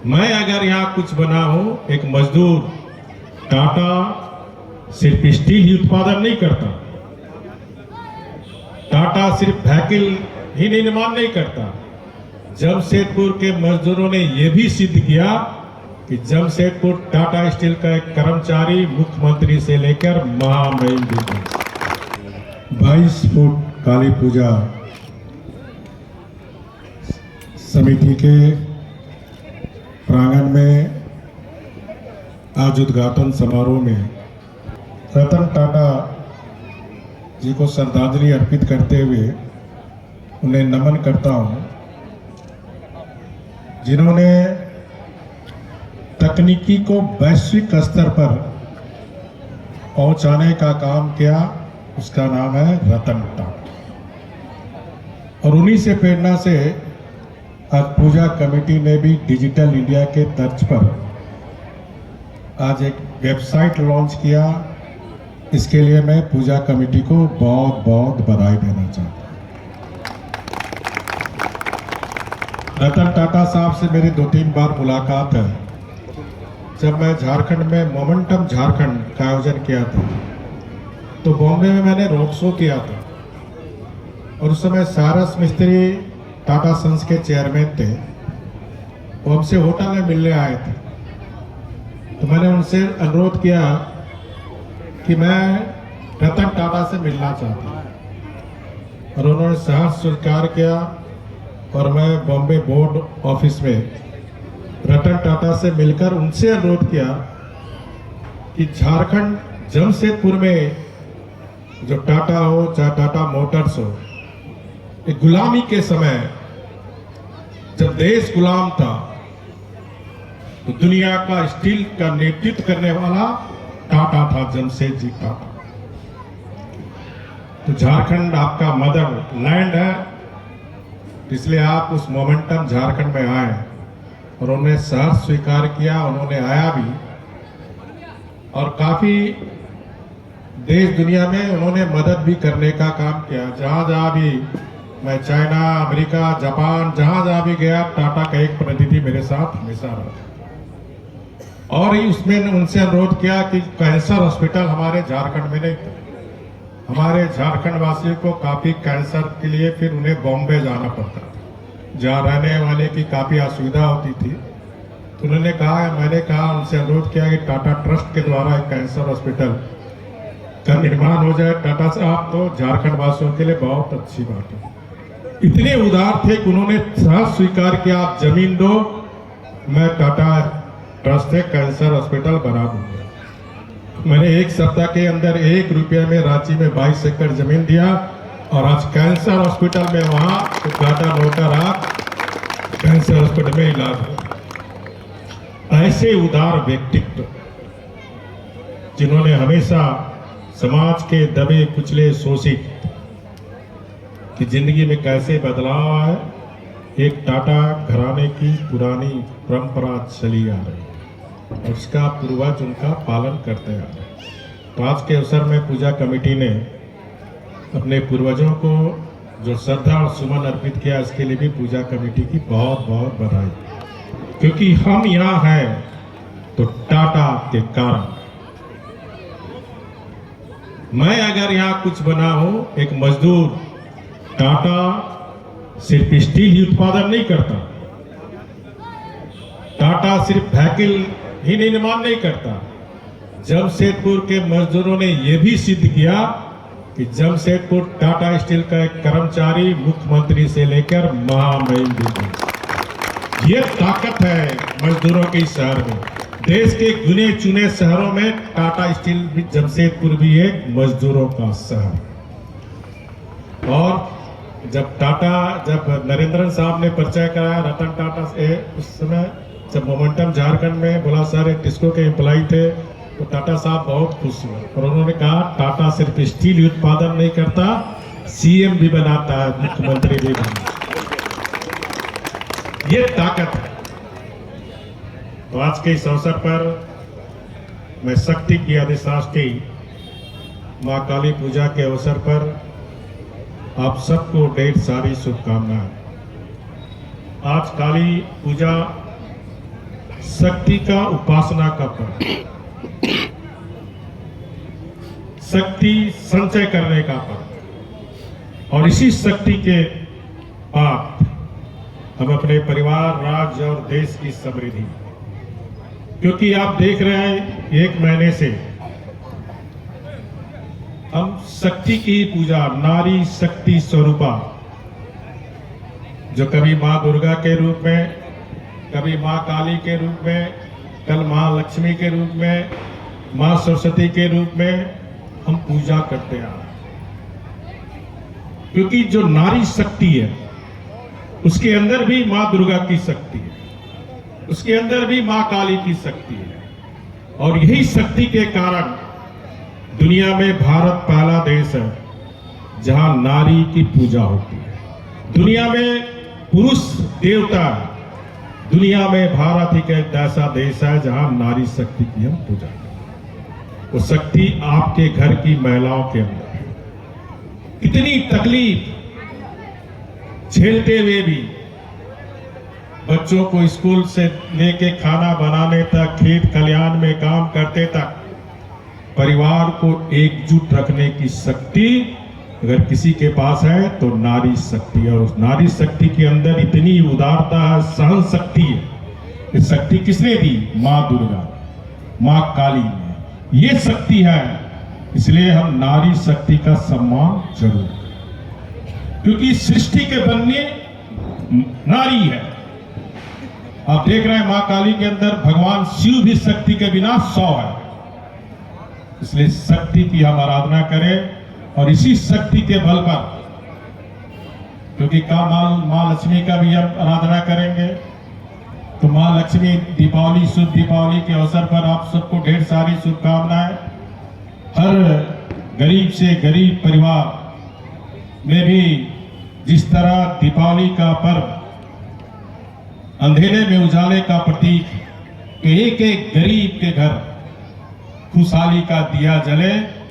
मैं अगर यहाँ कुछ बना हूं, एक मजदूर, टाटा सिर्फ स्टील ही उत्पादन नहीं करता, टाटा सिर्फ व्हीकल ही निर्माण नहीं करता। जमशेदपुर के मजदूरों ने यह भी सिद्ध किया कि जमशेदपुर टाटा स्टील का एक कर्मचारी मुख्यमंत्री से लेकर महामहिम भी था। 22 फुट काली पूजा समिति के प्रांगण में आज उद्घाटन समारोह में रतन टाटा जी को श्रद्धांजलि अर्पित करते हुए उन्हें नमन करता हूं, जिन्होंने तकनीकी को वैश्विक स्तर पर पहुंचाने का काम किया। उसका नाम है रतन टाटा। और उन्हीं से प्रेरणा से आज पूजा कमेटी ने भी डिजिटल इंडिया के तर्ज पर आज एक वेबसाइट लॉन्च किया। इसके लिए मैं पूजा कमेटी को बहुत बहुत बधाई देना चाहता हूं। रतन टाटा साहब से मेरी 2-3 बार मुलाकात है। जब मैं झारखंड में मोमेंटम झारखंड का आयोजन किया था तो बॉम्बे में मैंने रोड शो किया था, और उस समय सारस मिस्त्री टाटा सन्स के चेयरमैन थे। वो हमसे होटल में मिलने आए थे, तो मैंने उनसे अनुरोध किया कि मैं रतन टाटा से मिलना चाहता हूँ, और उन्होंने सहर्ष स्वीकार किया। और मैं बॉम्बे बोर्ड ऑफिस में रतन टाटा से मिलकर उनसे अनुरोध किया कि झारखंड जमशेदपुर में जो टाटा हो चाहे टाटा मोटर्स हो, एक गुलामी के समय जब देश गुलाम था तो दुनिया का स्टील का नेतृत्व करने वाला टाटा था, जमशेद जी टाटा। तो झारखंड आपका मदर लैंड है, इसलिए आप उस मोमेंटम झारखंड में आए। और उन्होंने सहर्ष स्वीकार किया, उन्होंने आया भी, और काफी देश दुनिया में उन्होंने मदद भी करने का काम किया। जहां जहां भी मैं, चाइना, अमेरिका, जापान, जहां जहां भी गया, टाटा का एक प्रतिनिधि मेरे साथ हमेशा रहा। और उसमें उनसे अनुरोध किया कि कैंसर हॉस्पिटल हमारे झारखंड में नहीं था। हमारे झारखंड वासियों को काफी कैंसर के लिए फिर उन्हें बॉम्बे जाना पड़ता था, जहाँ रहने वाले की काफी असुविधा होती थी। तो उन्होंने कहा, मैंने कहा, उनसे अनुरोध किया कि टाटा ट्रस्ट के द्वारा एक कैंसर हॉस्पिटल का निर्माण हो जाए। टाटा साहब तो झारखंड वासियों के लिए बहुत अच्छी बात है। इतने उदार थे कि उन्होंने सहर्ष स्वीकार किया, आप जमीन दो, मैं टाटा ट्रस्ट से कैंसर हॉस्पिटल बना दूंगा। मैंने 1 सप्ताह के अंदर 1 रुपये में रांची में 22 एकड़ जमीन दिया, और आज कैंसर हॉस्पिटल में वहां उद्घाटन होकर आप कैंसर हॉस्पिटल में इलाज हो। ऐसे उदार व्यक्तित्व जिन्होंने हमेशा समाज के दबे कुचले शोषित की जिंदगी में कैसे बदलाव आए, एक टाटा घराने की पुरानी परंपरा चली आ रही है, और उसका पूर्वज उनका पालन करते आ रहे हैं। तो आज के अवसर में पूजा कमेटी ने अपने पूर्वजों को जो श्रद्धा और सुमन अर्पित किया, इसके लिए भी पूजा कमेटी की बहुत बहुत बधाई। क्योंकि हम यहाँ हैं तो टाटा के कारण। मैं अगर यहाँ कुछ बना हूं, एक मजदूर, टाटा सिर्फ स्टील ही उत्पादन नहीं करता, टाटा सिर्फ व्हीकल ही निर्माण नहीं करता। जमशेदपुर के मजदूरों ने यह भी सिद्ध किया कि जमशेदपुर टाटा स्टील का एक कर्मचारी मुख्यमंत्री से लेकर महामहिम भी था। ये ताकत है मजदूरों के शहर में। देश के गिने चुने शहरों में टाटा स्टील भी, जमशेदपुर भी एक मजदूरों का शहर। और जब नरेंद्र साहब ने परिचय कराया रतन टाटा से, उस समय जब मोमेंटम झारखंड में बोला सर टिस्को के एम्प्लॉय थे, तो टाटा साहब बहुत खुश हुए, और उन्होंने कहा टाटा सिर्फ स्टील उत्पादन नहीं करता, सीएम भी बनाता है, मुख्यमंत्री भी बनाता है। ये ताकत है। तो आज के इस अवसर पर मैं शक्ति की अधिष्ठात्री मां काली पूजा के अवसर पर आप सबको ढेर सारी शुभकामनाएं। आज काली पूजा शक्ति का उपासना का पर्व, शक्ति संचय करने का पर्व। और इसी शक्ति के बाद हम अपने परिवार, राज्य और देश की समृद्धि, क्योंकि आप देख रहे हैं 1 महीने से हम शक्ति की पूजा, नारी शक्ति स्वरूपा, जो कभी मां दुर्गा के रूप में, कभी मां काली के रूप में, कल मां लक्ष्मी के रूप में, मां सरस्वती के रूप में हम पूजा करते आ रहे हैं। क्योंकि जो नारी शक्ति है उसके अंदर भी मां दुर्गा की शक्ति है, उसके अंदर भी मां काली की शक्ति है। और यही शक्ति के कारण दुनिया में भारत पहला देश है जहां नारी की पूजा होती है। दुनिया में पुरुष देवता है, दुनिया में भारत ही एक ऐसा देश है जहां नारी शक्ति की हम पूजा करते हैं। वो शक्ति आपके घर की महिलाओं के अंदर है। कितनी तकलीफ झेलते हुए भी बच्चों को स्कूल से लेके खाना बनाने तक, खेत खलिहान में काम करते तक, परिवार को एकजुट रखने की शक्ति अगर किसी के पास है तो नारी शक्ति है। और उस नारी शक्ति के अंदर इतनी उदारता है, सहन शक्ति है। ये शक्ति किसने दी? मां दुर्गा, मां काली ने। ये शक्ति है, इसलिए हम नारी शक्ति का सम्मान जरूर करें, क्योंकि सृष्टि के बनने नारी है। आप देख रहे हैं मां काली के अंदर भगवान शिव भी शक्ति के बिना 100 है। इसलिए शक्ति की हम आराधना करें और इसी शक्ति के बल पर, क्योंकि मां लक्ष्मी का भी हम आराधना करेंगे, तो मां लक्ष्मी दीपावली, शुभ दीपावली के अवसर पर आप सबको ढेर सारी शुभकामनाएं। हर गरीब से गरीब परिवार में भी जिस तरह दीपावली का पर्व अंधेरे में उजाले का प्रतीक, एक एक गरीब के घर खुशहाली का दिया जले,